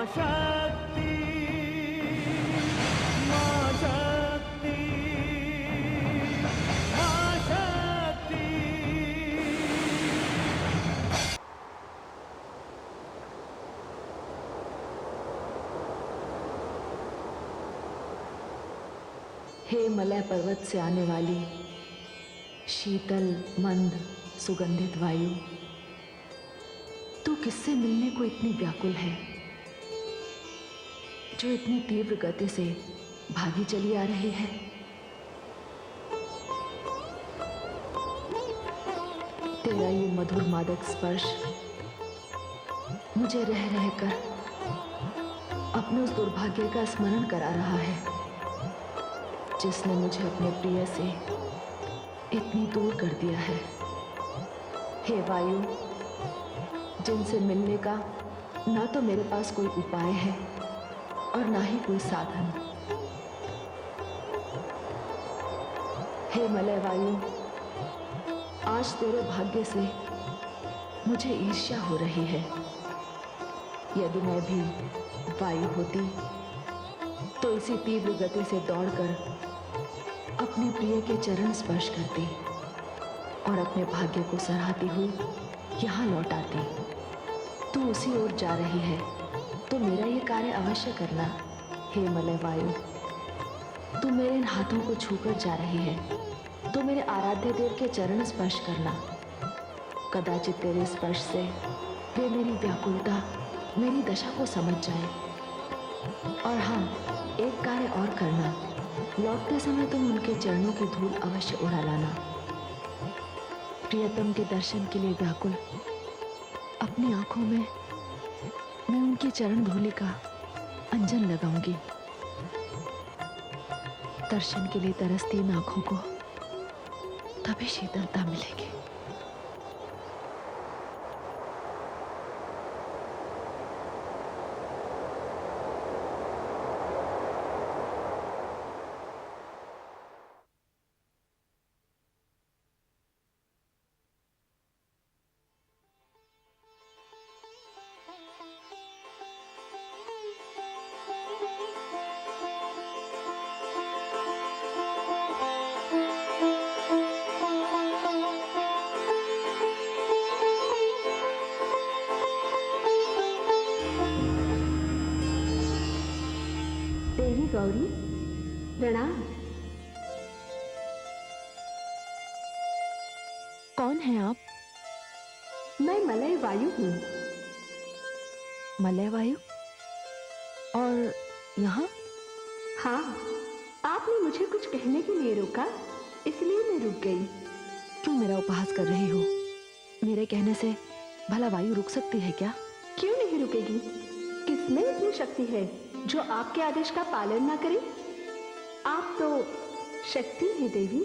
शक्ति, मां शक्ति, मां शक्ति। हे मलय पर्वत से आने वाली शीतल मंद सुगंधित वायु, तू किससे मिलने को इतनी व्याकुल है, जो इतनी तीव्र गति से भागी चली आ रही है। तेरा ये मधुर मादक स्पर्श मुझे रह रहकर अपने उस दुर्भाग्य का स्मरण करा रहा है, जिसने मुझे अपने प्रिय से इतनी दूर कर दिया है। हे वायु, जिनसे मिलने का ना तो मेरे पास कोई उपाय है और ना ही कोई साधन। हे मलय वायु, आज तेरे भाग्य से मुझे ईर्ष्या हो रही है। यदि मैं भी वायु होती तो इसी तीव्र गति से दौड़कर अपने प्रिय के चरण स्पर्श करती और अपने भाग्य को सराहती हुई यहाँ लौट आती। तू उसी ओर जा रही है तो मेरा ये कार्य अवश्य करना। हे मलय वायु, तू मेरे इन हाथों को छूकर जा रही है तो मेरे आराध्य देव के चरण स्पर्श करना। कदाचित तेरे स्पर्श से वे मेरी व्याकुलता, मेरी दशा को समझ जाए। और हाँ, एक कार्य और करना, लौटते समय तुम उनके चरणों की धूल अवश्य उड़ा लाना। प्रियतम के दर्शन के लिए व्याकुल अपनी आंखों में मैं उनकी चरण धूलि का अंजन लगाऊंगी। दर्शन के लिए तरसती इन आंखों को तभी शीतलता मिलेगी। देवी गौरी, प्रणाम। कौन है आप? मैं मलय वायु हूँ। मलय वायु? और यहाँ? हाँ, आपने मुझे कुछ कहने के लिए रोका, इसलिए मैं रुक गई। क्यों मेरा उपहास कर रही हो? मेरे कहने से भला वायु रुक सकती है क्या? क्यों नहीं रुकेगी? किसमें इतनी शक्ति है जो आपके आदेश का पालन ना करे? आप तो शक्ति है देवी।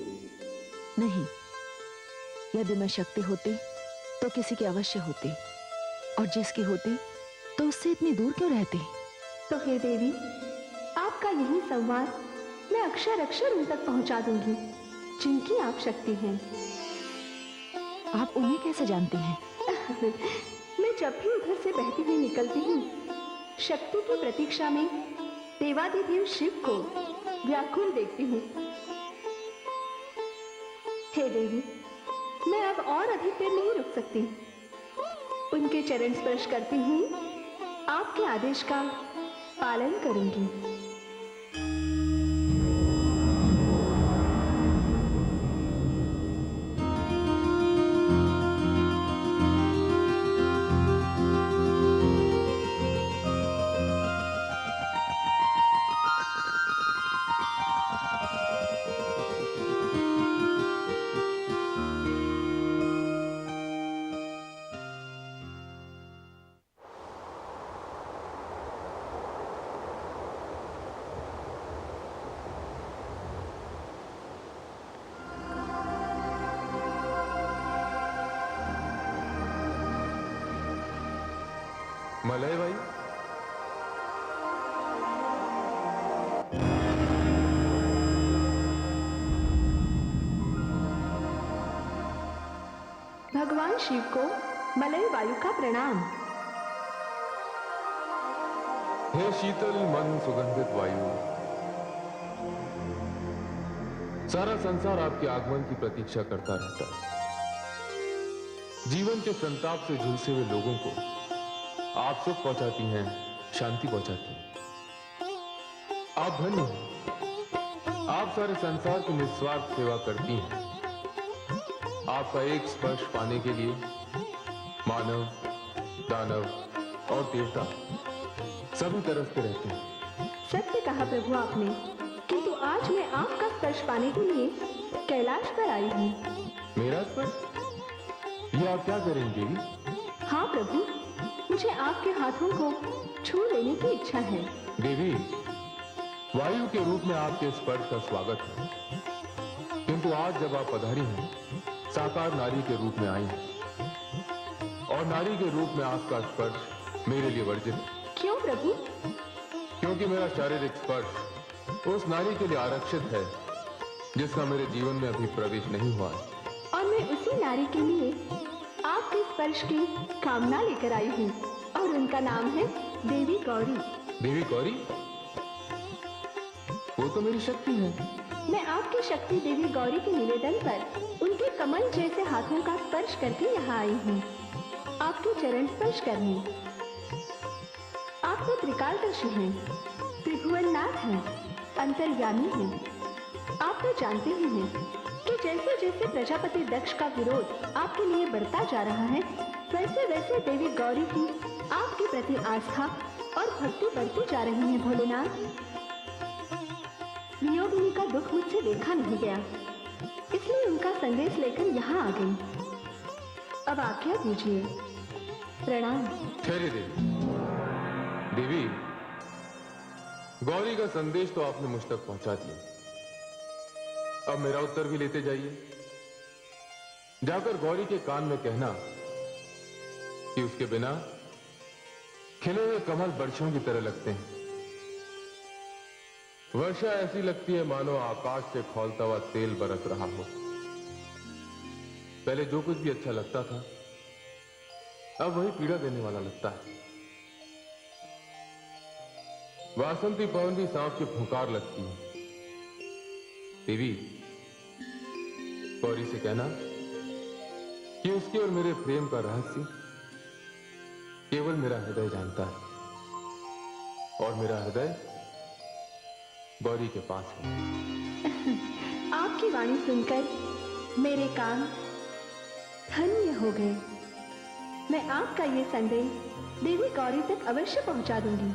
नहीं, यदि मैं शक्ति होती तो किसी की अवश्य होती, और जिसकी होती तो उससे इतनी दूर क्यों रहती? तो हे देवी, आपका यही संवाद मैं अक्षर अक्षर उन तक पहुंचा दूंगी जिनकी आप शक्ति हैं। आप उन्हें कैसे जानती हैं? मैं जब भी उधर से बहती हुई निकलती हूँ, शक्ति की प्रतीक्षा में देवादिदेव शिव को व्याकुल देखती हूँ। हे देवी, मैं अब और अधिक देर नहीं रुक सकती। उनके चरण स्पर्श करती हुई आपके आदेश का पालन करूंगी। मलय वायु, भगवान शिव को मलय वायु का प्रणाम। हे शीतल मन सुगंधित वायु, सारा संसार आपके आगमन की प्रतीक्षा करता रहता है। जीवन के संताप से झुलसे हुए लोगों को आप सुख पहुंचाती हैं, शांति पहुंचाती हैं। आप धन्य हैं, आप सारे संसार की निस्वार्थ सेवा करती हैं। आपका एक स्पर्श पाने के लिए मानव, दानव और देवता सभी तरसते रहते हैं। सत्य कहा प्रभु आपने, किंतु आज मैं आपका स्पर्श पाने के लिए कैलाश पर आई हूँ। मेरा स्पर्श? ये आप क्या करेंगे देवी? हाँ प्रभु, मुझे आपके हाथों को छू लेने की इच्छा है। देवी, वायु के रूप में आपके स्पर्श का स्वागत है, किंतु आज जब आप पधारी हैं, साकार नारी के रूप में आई हैं, और नारी के रूप में आपका स्पर्श मेरे लिए वर्जित है। क्यों प्रभु? क्योंकि मेरा शारीरिक स्पर्श उस नारी के लिए आरक्षित है जिसका मेरे जीवन में अभी प्रवेश नहीं हुआ है। और मैं उसी नारी के लिए आपके स्पर्श की कामना लेकर आई हूँ, और उनका नाम है देवी गौरी। देवी गौरी? वो तो मेरी शक्ति है। मैं आपकी शक्ति देवी गौरी के निवेदन पर उनके कमल जैसे हाथों का स्पर्श करके यहाँ आई हूँ, आपके चरण स्पर्श करने। आप तो त्रिकालदर्शी हैं, त्रिभुवननाथ हैं, अंतर्यामी हैं। आप तो जानते ही हैं कि जैसे जैसे प्रजापति दक्ष का विरोध आपके लिए बढ़ता जा रहा है, वैसे वैसे देवी गौरी की आपके प्रति आस्था और भक्ति बढ़ती जा रही है। भोलेनाथ, वियोगिनी का दुख मुझसे देखा नहीं गया, इसलिए उनका संदेश लेकर यहाँ आ गई। अब आज्ञा दीजिए। प्रणाम। ठहरे देवी। देवी, गौरी का संदेश तो आपने मुझ तक पहुंचा दिया, अब मेरा उत्तर भी लेते जाइए। जाकर गौरी के कान में कहना कि उसके बिना खिले हुए कमल वर्षों की तरह लगते हैं। वर्षा ऐसी लगती है मानो आकाश से खौलता हुआ तेल बरस रहा हो। पहले जो कुछ भी अच्छा लगता था, अब वही पीड़ा देने वाला लगता है। वासंती पवन भी सांप की फुंकार लगती है। देवी, गौरी से कहना कि उसके और मेरे प्रेम का रहस्य केवल मेरा हृदय जानता है, और मेरा हृदय गौरी के पास है। आपकी वाणी सुनकर मेरे कान धन्य हो गए। मैं आपका ये संदेश देवी गौरी तक अवश्य पहुंचा दूंगी।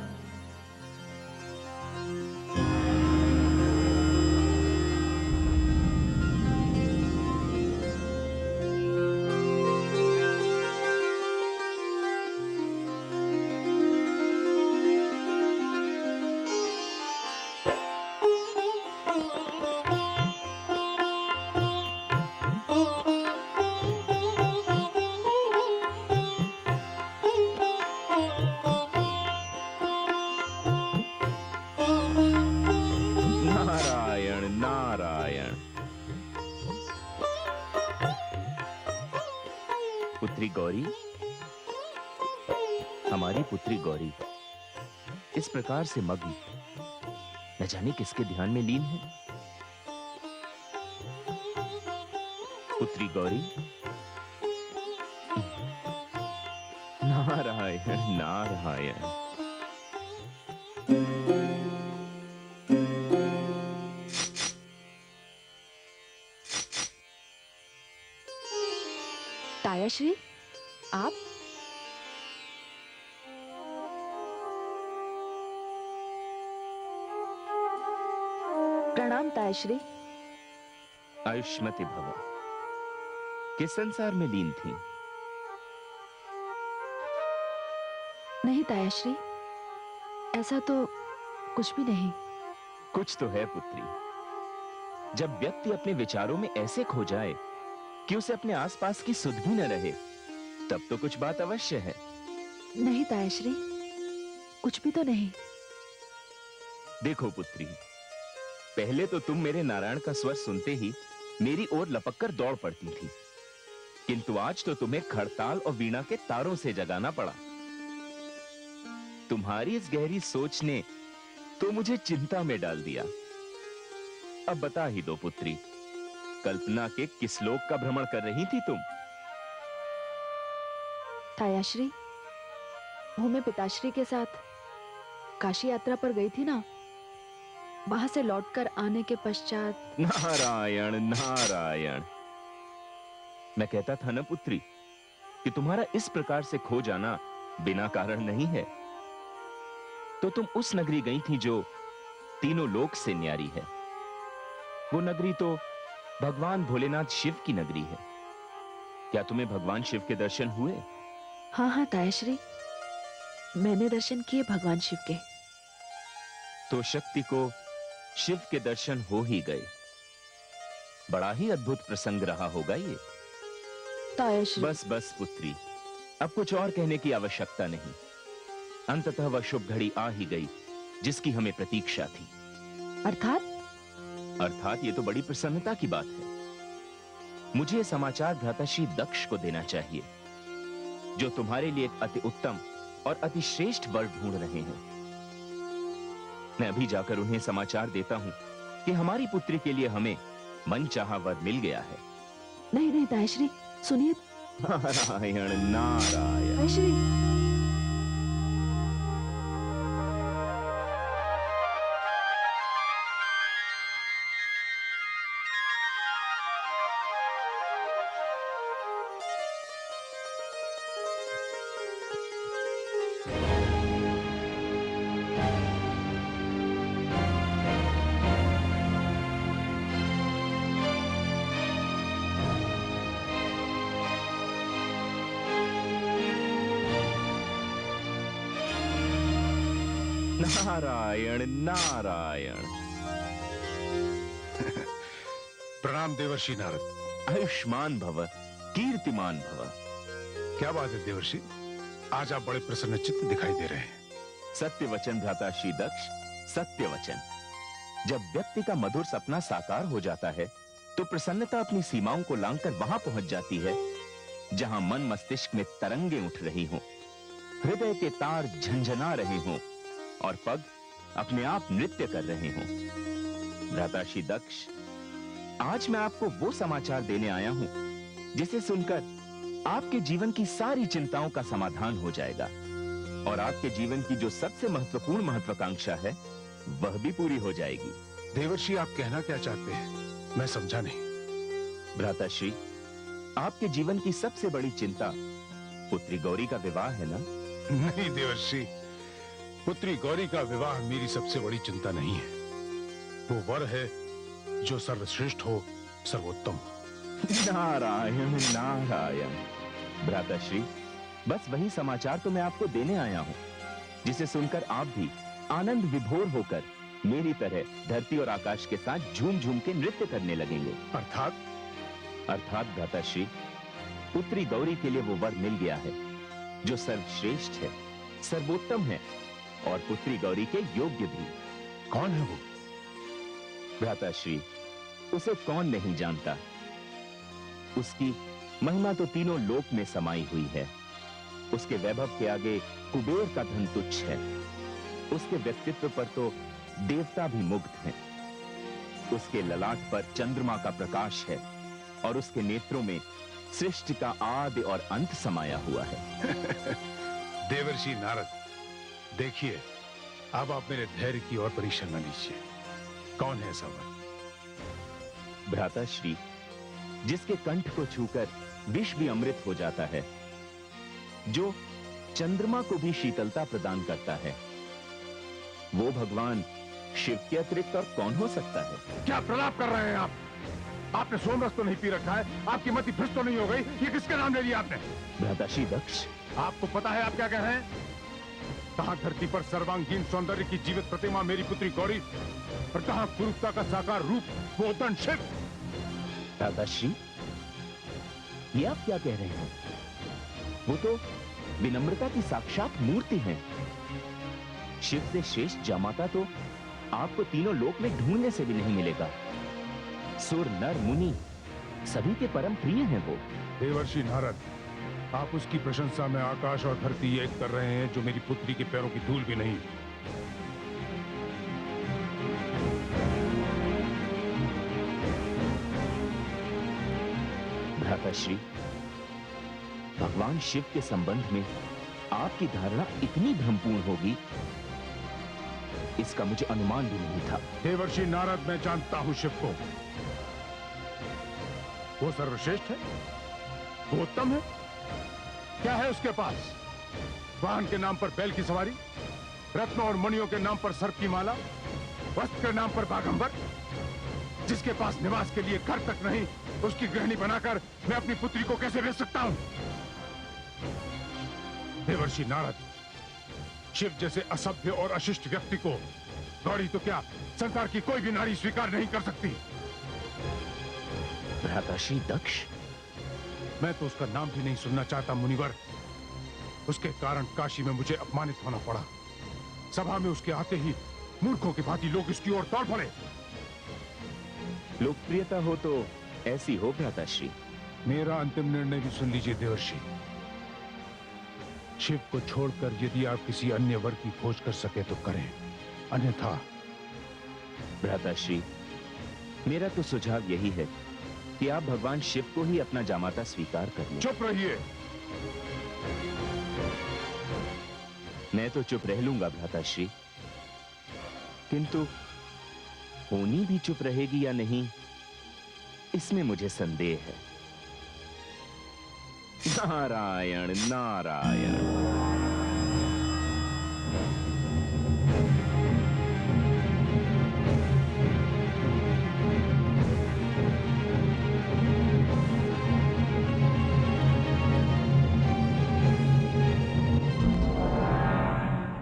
नारायण नारायण। पुत्री गौरी, हमारी पुत्री गौरी इस प्रकार से मग्न न जाने किसके ध्यान में लीन है। पुत्री गौरी, नारायण नारायण। तायाश्री, आप? प्रणाम तायाश्री। आयुष्मती भव। किस संसार में लीन थी? नहीं तायाश्री, ऐसा तो कुछ भी नहीं। कुछ तो है पुत्री। जब व्यक्ति अपने विचारों में ऐसे खो जाए कि उसे अपने आसपास की सुध भी न रहे, तब तो कुछ बात अवश्य है। नहीं तायाश्री, कुछ भी तो नहीं। देखो पुत्री, पहले तो तुम मेरे नारायण का स्वर सुनते ही मेरी ओर लपककर दौड़ पड़ती थी, किंतु आज तो तुम्हें खड़ताल और वीणा के तारों से जगाना पड़ा। तुम्हारी इस गहरी सोच ने तो मुझे चिंता में डाल दिया। अब बता ही दो पुत्री, कल्पना के किस लोक का भ्रमण कर रही थी तुम? तायाश्री, वो मैं पिताश्री के साथ काशी यात्रा पर गई थी ना, वहां से लौटकर आने के पश्चात। नारायण नारायण, मैं कहता था ना पुत्री कि तुम्हारा इस प्रकार से खो जाना बिना कारण नहीं है। तो तुम उस नगरी गई थी जो तीनों लोक से न्यारी है। वो नगरी तो भगवान भोलेनाथ शिव की नगरी है। क्या तुम्हें भगवान शिव के दर्शन हुए? हाँ हाँ तायाश्री, मैंने दर्शन किए भगवान शिव के। तो शक्ति को शिव के दर्शन हो ही गए। बड़ा ही अद्भुत प्रसंग रहा होगा ये। तायाश्री, बस बस पुत्री, अब कुछ और कहने की आवश्यकता नहीं। अंततः वह शुभ घड़ी आ ही गई जिसकी हमें प्रतीक्षा थी। अर्थात ये तो बड़ी प्रसन्नता की बात है। मुझे यह समाचार भ्राताश्री दक्ष को देना चाहिए, जो तुम्हारे लिए एक अति उत्तम और अति श्रेष्ठ वर ढूंढ रहे हैं। मैं अभी जाकर उन्हें समाचार देता हूं कि हमारी पुत्री के लिए हमें मनचाहा वर मिल गया है। नहीं नहीं तायाश्री, सुनिए। नारायण नारायण। तायाश्री, नारायण नारायण। प्रणाम देवर्षि नारद। आयुष्मान भव, कीर्तिमान भव। क्या बात है देवर्षि, आज आप बड़े प्रसन्नचित्त दिखाई दे रहे हैं। सत्य वचन भ्राताश्री दक्ष, सत्य वचन। जब व्यक्ति का मधुर सपना साकार हो जाता है तो प्रसन्नता अपनी सीमाओं को लांघकर वहां पहुंच जाती है जहां मन मस्तिष्क में तरंगे उठ रही हों, हृदय के तार झंझना रहे हों और पग अपने आप नृत्य कर रहे हों। भ्राताश्री दक्ष, आज मैं आपको वो समाचार देने आया हूं जिसे सुनकर आपके जीवन की सारी चिंताओं का समाधान हो जाएगा और आपके जीवन की जो सबसे महत्वपूर्ण महत्वाकांक्षा है वह भी पूरी हो जाएगी। देवर्षि, आप कहना क्या चाहते हैं, मैं समझा नहीं। भ्राताश्री, आपके जीवन की सबसे बड़ी चिंता पुत्री गौरी का विवाह है ना? नहीं देवर्षि, पुत्री गौरी का विवाह मेरी सबसे बड़ी चिंता नहीं है। वो वर है जो सर्वश्रेष्ठ हो, सर्वोत्तम हो। नारायण नारायण। भ्राताश्री, बस वही समाचार तो मैं आपको देने आया हूं जिसे सुनकर आप भी आनंद विभोर होकर मेरी तरह धरती और आकाश के साथ झूम झूम के नृत्य करने लगेंगे। अर्थात भ्राताश्री, पुत्री गौरी के लिए वो वर मिल गया है जो सर्वश्रेष्ठ है, सर्वोत्तम है और पुत्री गौरी के योग्य भी। कौन है वो? भ्राताश्री, उसे कौन नहीं जानता। उसकी महिमा तो तीनों लोक में समाई हुई है। उसके वैभव के आगे कुबेर का धन तुच्छ है। उसके व्यक्तित्व पर तो देवता भी मुग्ध हैं। उसके ललाट पर चंद्रमा का प्रकाश है और उसके नेत्रों में सृष्टि का आदि और अंत समाया हुआ है। देवर्षि नारद, देखिए, अब आप मेरे धैर्य की और परीक्षा न लीजिए। कौन है ऐसा वर? भ्राताश्री, जिसके कंठ को छूकर विष भी अमृत हो जाता है, जो चंद्रमा को भी शीतलता प्रदान करता है, वो भगवान शिव के अतिरिक्त और कौन हो सकता है? क्या प्रलाप कर रहे हैं आप? आपने सोमरस तो नहीं पी रखा है? आपकी मति भ्रष्ट तो नहीं हो गई? ये किसका नाम ले लिया आपने? भ्राताश्री दक्ष, आपको पता है आप क्या कह रहे हैं? कहां धरती पर सर्वांगीण सौंदर्य की जीवित प्रतिमा मेरी पुत्री गौरी और कहां कुरूपता का साकार रूप वो उद्दंड शिव? भ्राताश्री, ये आप क्या कह रहे हैं? वो तो विनम्रता की साक्षात मूर्ति हैं। शिव से श्रेष्ठ जामाता तो आपको तीनों लोक में ढूंढने से भी नहीं मिलेगा। सुर नर मुनि सभी के परम प्रिय हैं वो। देवर्षि नारद, आप उसकी प्रशंसा में आकाश और धरती एक कर रहे हैं, जो मेरी पुत्री के पैरों की धूल भी नहीं। भ्राताश्री, भगवान शिव के संबंध में आपकी धारणा इतनी भ्रमपूर्ण होगी, इसका मुझे अनुमान भी नहीं था। देवर्षि नारद, मैं जानता हूं शिव को। वो सर्वश्रेष्ठ है, वो उत्तम है। क्या है उसके पास? वाहन के नाम पर बैल की सवारी, रत्नों और मणियों के नाम पर सर्प की माला, वस्त्र के नाम पर बागंबर। जिसके पास निवास के लिए घर तक नहीं, उसकी गृहिणी बनाकर मैं अपनी पुत्री को कैसे भेज सकता हूं? देवर्षि नारद, शिव जैसे असभ्य और अशिष्ट व्यक्ति को गौरी तो क्या, संसार की कोई भी नारी स्वीकार नहीं कर सकती। भ्राताश्री दक्ष, मैं तो उसका नाम भी नहीं सुनना चाहता मुनिवर। उसके कारण काशी में मुझे अपमानित होना पड़ा। सभा में उसके आते ही मूर्खों की भांति लोग इसकी ओर दौड़ पड़े। लोकप्रियता हो तो ऐसी हो भ्राताश्री। मेरा अंतिम निर्णय भी सुन लीजिए देवर्षि। शिव को छोड़कर यदि आप किसी अन्य वर की खोज कर सके तो करें, अन्यथा। भ्राताश्री, मेरा तो सुझाव यही है कि आप भगवान शिव को ही अपना जामाता स्वीकार कर लें। चुप रहिए। मैं तो चुप रह लूंगा भ्राताश्री, किंतु होनी भी चुप रहेगी या नहीं, इसमें मुझे संदेह है। नारायण नारायण।